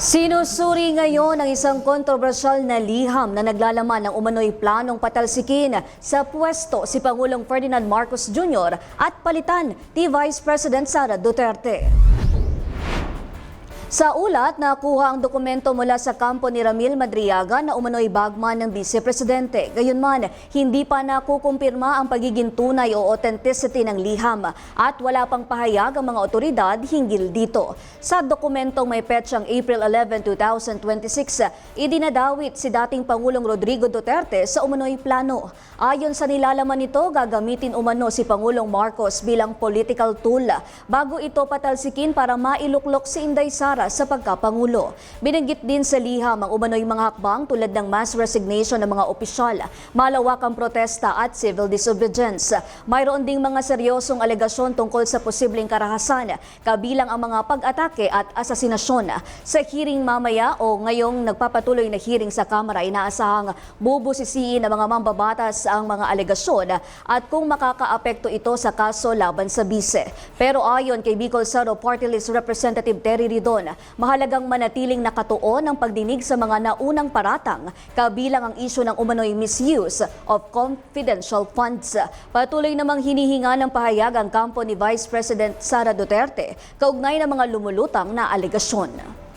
Sinusuri ngayon ang isang kontrobersyal na liham na naglalaman ng umano'y planong patalsikin sa pwesto si Pangulong Ferdinand Marcos Jr. at palitan ni Vice President Sara Duterte. Sa ulat, nakuha ang dokumento mula sa kampo ni Ramil Madriaga na umano'y bagman ng Vice Presidente. Gayunman, hindi pa nakukumpirma ang pagiging tunay o authenticity ng liham at wala pang pahayag ang mga otoridad hinggil dito. Sa dokumentong may petsang April 11, 2026, idinadawit si dating Pangulong Rodrigo Duterte sa umano'y plano. Ayon sa nilalaman nito, gagamitin umano si Pangulong Marcos bilang political tool bago ito patalsikin para mailuklok si Inday Sara sa pagkapangulo. Binanggit din sa liham ang umano'y mga hakbang tulad ng mass resignation ng mga opisyal, malawakang protesta at civil disobedience. Mayroon ding mga seryosong alegasyon tungkol sa posibleng karahasan, kabilang ang mga pag-atake at asasinasyon. Sa hearing mamaya o ngayong nagpapatuloy na hearing sa Kamara, inaasahang bubusisiin ng mga mambabatas ang mga alegasyon at kung makakaapekto ito sa kaso laban sa bise. Pero ayon kay Bicol Saro Party List Representative Terry Ridon, mahalagang manatiling nakatuon ang pagdinig sa mga naunang paratang, kabilang ang isyu ng umano'y misuse of confidential funds. Patuloy namang hinihinga ng pahayag ang kampo ni Vice President Sara Duterte kaugnay ng mga lumulutang na alegasyon.